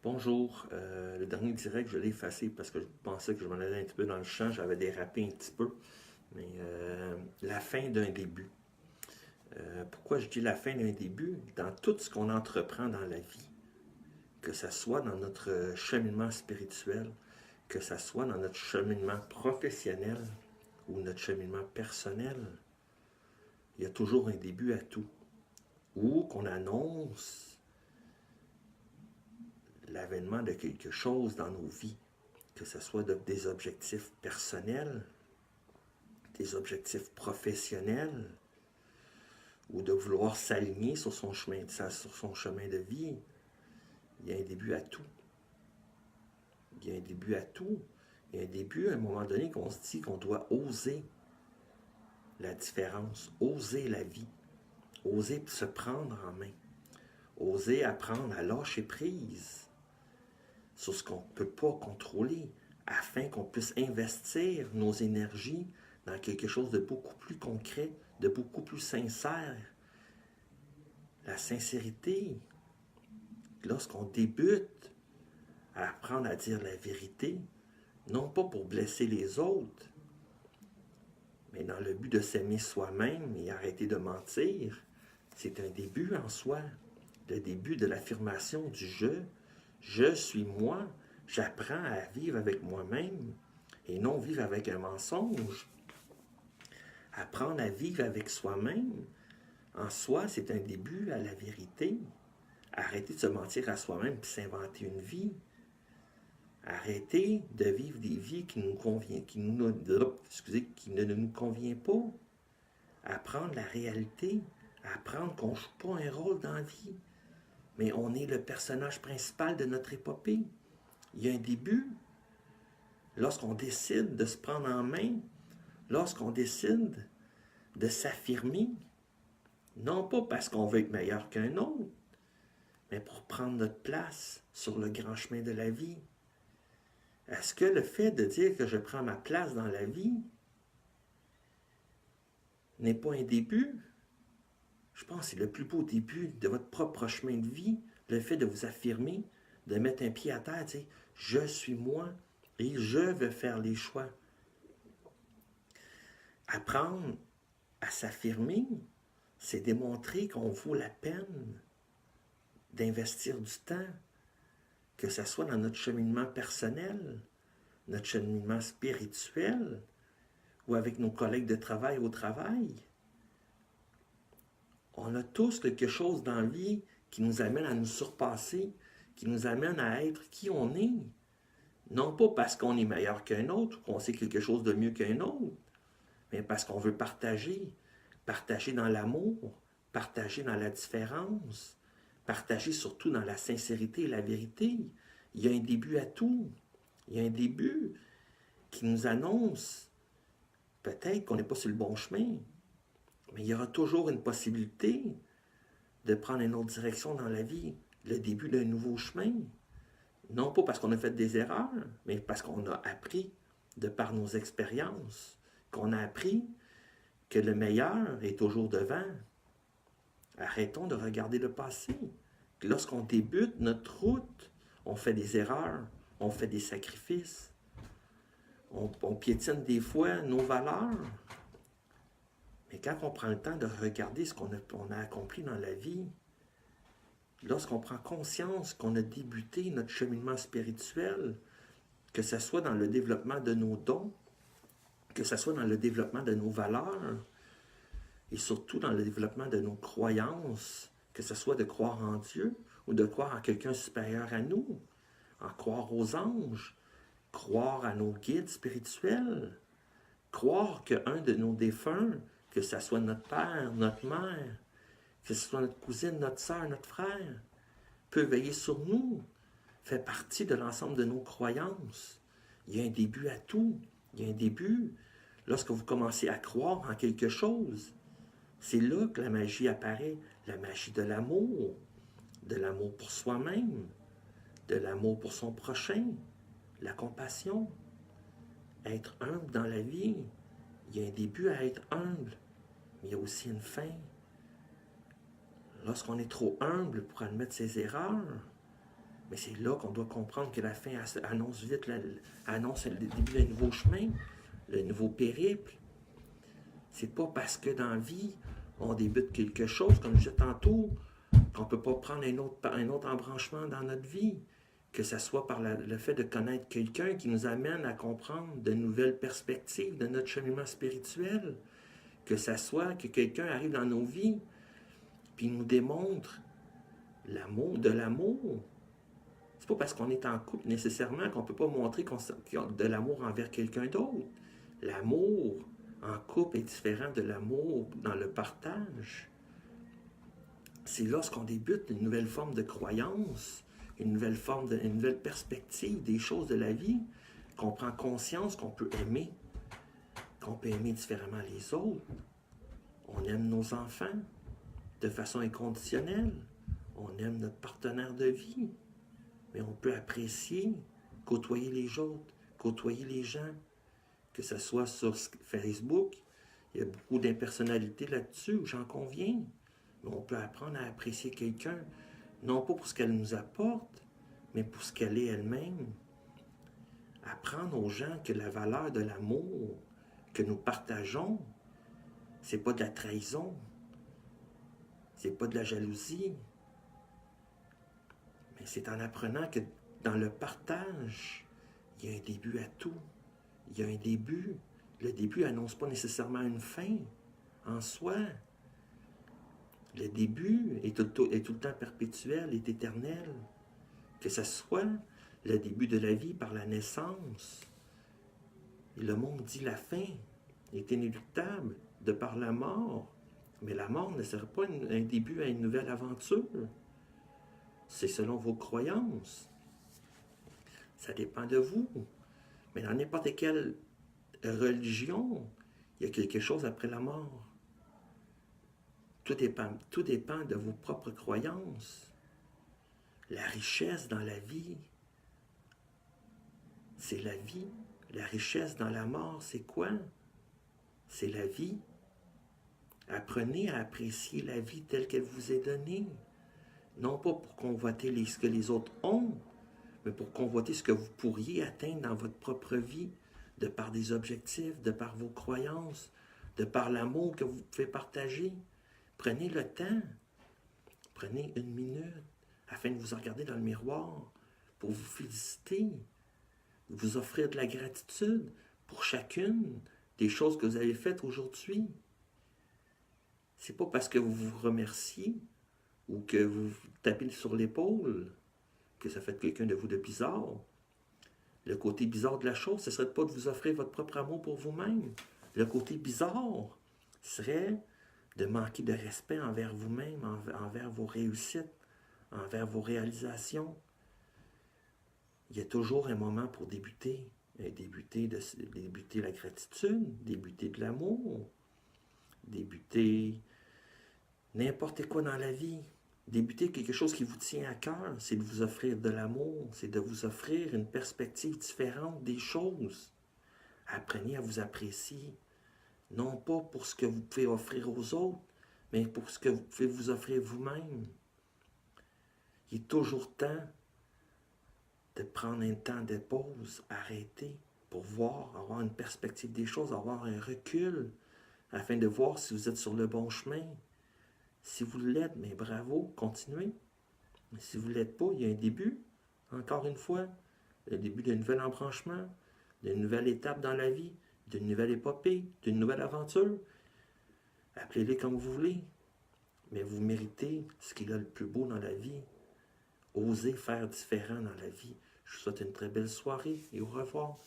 Bonjour, le dernier direct, je l'ai effacé parce que je pensais que je m'en allais un petit peu dans le champ, j'avais dérapé un petit peu. Mais la fin d'un début. Pourquoi je dis la fin d'un début? Dans tout ce qu'on entreprend dans la vie, que ce soit dans notre cheminement spirituel, que ce soit dans notre cheminement professionnel ou notre cheminement personnel, il y a toujours un début à tout. Ou qu'on annonce l'avènement de quelque chose dans nos vies, que ce soit des objectifs personnels, des objectifs professionnels, ou de vouloir s'aligner sur son chemin de vie. Il y a un début à tout. Il y a un début à tout. Il y a un début à un moment donné qu'on se dit qu'on doit oser la différence, oser la vie, oser se prendre en main, oser apprendre à lâcher prise sur ce qu'on ne peut pas contrôler, afin qu'on puisse investir nos énergies dans quelque chose de beaucoup plus concret, de beaucoup plus sincère. La sincérité, lorsqu'on débute à apprendre à dire la vérité, non pas pour blesser les autres, mais dans le but de s'aimer soi-même et arrêter de mentir, c'est un début en soi, le début de l'affirmation du je suis moi, j'apprends à vivre avec moi-même et non vivre avec un mensonge. Apprendre à vivre avec soi-même, en soi, c'est un début à la vérité. Arrêter de se mentir à soi-même et s'inventer une vie. Arrêter de vivre des vies qui nous convient, qui ne nous convient pas. Apprendre la réalité. Apprendre qu'on ne joue pas un rôle dans la vie. Mais on est le personnage principal de notre épopée. Il y a un début. Lorsqu'on décide de se prendre en main, lorsqu'on décide de s'affirmer, non pas parce qu'on veut être meilleur qu'un autre, mais pour prendre notre place sur le grand chemin de la vie. Est-ce que le fait de dire que je prends ma place dans la vie n'est pas un début? Je pense que c'est le plus beau début de votre propre chemin de vie, le fait de vous affirmer, de mettre un pied à terre, de dire « Je suis moi et je veux faire les choix ». Apprendre à s'affirmer, c'est démontrer qu'on vaut la peine d'investir du temps, que ce soit dans notre cheminement personnel, notre cheminement spirituel, ou avec nos collègues de travail au travail. On a tous quelque chose dans la vie qui nous amène à nous surpasser, qui nous amène à être qui on est. Non pas parce qu'on est meilleur qu'un autre ou qu'on sait quelque chose de mieux qu'un autre, mais parce qu'on veut partager. Partager dans l'amour, partager dans la différence, partager surtout dans la sincérité et la vérité. Il y a un début à tout. Il y a un début qui nous annonce peut-être qu'on n'est pas sur le bon chemin, mais il y aura toujours une possibilité de prendre une autre direction dans la vie, le début d'un nouveau chemin. Non pas parce qu'on a fait des erreurs, mais parce qu'on a appris de par nos expériences, qu'on a appris que le meilleur est toujours devant. Arrêtons de regarder le passé. Lorsqu'on débute notre route, on fait des erreurs, on fait des sacrifices, on piétine des fois nos valeurs. Mais quand on prend le temps de regarder ce qu'on a accompli dans la vie, lorsqu'on prend conscience qu'on a débuté notre cheminement spirituel, que ce soit dans le développement de nos dons, que ce soit dans le développement de nos valeurs, et surtout dans le développement de nos croyances, que ce soit de croire en Dieu ou de croire en quelqu'un supérieur à nous, en croire aux anges, croire à nos guides spirituels, croire qu'un de nos défunts, que ce soit notre père, notre mère, que ce soit notre cousine, notre soeur, notre frère, peut veiller sur nous, fait partie de l'ensemble de nos croyances. Il y a un début à tout. Il y a un début lorsque vous commencez à croire en quelque chose. C'est là que la magie apparaît, la magie de l'amour pour soi-même, de l'amour pour son prochain, la compassion. Être humble dans la vie, il y a un début à être humble, mais il y a aussi une fin. Lorsqu'on est trop humble pour admettre ses erreurs, Mais c'est là qu'on doit comprendre que la fin annonce vite, annonce le début d'un nouveau chemin, le nouveau périple. C'est pas parce que dans la vie, on débute quelque chose, comme je disais tantôt, qu'on ne peut pas prendre un autre embranchement dans notre vie. Que ce soit par le fait de connaître quelqu'un qui nous amène à comprendre de nouvelles perspectives de notre cheminement spirituel. Que ce soit que quelqu'un arrive dans nos vies puis nous démontre de l'amour. C'est pas parce qu'on est en couple nécessairement qu'on ne peut pas montrer qu'on a de l'amour envers quelqu'un d'autre. L'amour en couple est différent de l'amour dans le partage. C'est lorsqu'on débute une nouvelle forme de croyance, une nouvelle perspective des choses de la vie, qu'on prend conscience qu'on peut aimer différemment les autres. On aime nos enfants de façon inconditionnelle. On aime notre partenaire de vie. Mais on peut apprécier, côtoyer les autres, côtoyer les gens. Que ce soit sur Facebook, il y a beaucoup d'impersonnalité là-dessus, j'en conviens. Mais on peut apprendre à apprécier quelqu'un, non pas pour ce qu'elle nous apporte, mais pour ce qu'elle est elle-même. Apprendre aux gens que la valeur de l'amour que nous partageons, c'est pas de la trahison, c'est pas de la jalousie, mais c'est en apprenant que dans le partage, il y a un début à tout. Il y a un début. Le début n'annonce pas nécessairement une fin en soi. Le début est tout le temps perpétuel, est éternel. Que ce soit le début de la vie par la naissance. Et le monde dit la fin est inéluctable de par la mort. Mais la mort ne serait pas un début à une nouvelle aventure. C'est selon vos croyances. Ça dépend de vous. Mais dans n'importe quelle religion, il y a quelque chose après la mort. Tout dépend de vos propres croyances. La richesse dans la vie, c'est la vie. La richesse dans la mort, c'est quoi? C'est la vie. Apprenez à apprécier la vie telle qu'elle vous est donnée. Non pas pour convoiter ce que les autres ont, mais pour convoiter ce que vous pourriez atteindre dans votre propre vie, de par des objectifs, de par vos croyances, de par l'amour que vous pouvez partager. Prenez le temps, prenez une minute, afin de vous regarder dans le miroir, pour vous féliciter, vous offrir de la gratitude pour chacune des choses que vous avez faites aujourd'hui. C'est pas parce que vous vous remerciez ou que vous vous tapez sur l'épaule que ça fait quelqu'un de vous de bizarre. Le côté bizarre de la chose, ce serait pas de vous offrir votre propre amour pour vous-même. Le côté bizarre serait de manquer de respect envers vous-même, envers vos réussites, envers vos réalisations. Il y a toujours un moment pour débuter. Débuter la gratitude, débuter de l'amour, débuter n'importe quoi dans la vie. Débuter quelque chose qui vous tient à cœur, c'est de vous offrir de l'amour, c'est de vous offrir une perspective différente des choses. Apprenez à vous apprécier, non pas pour ce que vous pouvez offrir aux autres, mais pour ce que vous pouvez vous offrir vous-même. Il est toujours temps de prendre un temps de pause, arrêter, pour voir, avoir une perspective des choses, avoir un recul, afin de voir si vous êtes sur le bon chemin. Si vous l'êtes, mais bravo, continuez. Mais si vous ne l'êtes pas, il y a un début, encore une fois, le début d'un nouvel embranchement, d'une nouvelle étape dans la vie, d'une nouvelle épopée, d'une nouvelle aventure. Appelez-les comme vous voulez, mais vous méritez ce qu'il y a le plus beau dans la vie. Osez faire différent dans la vie. Je vous souhaite une très belle soirée et au revoir.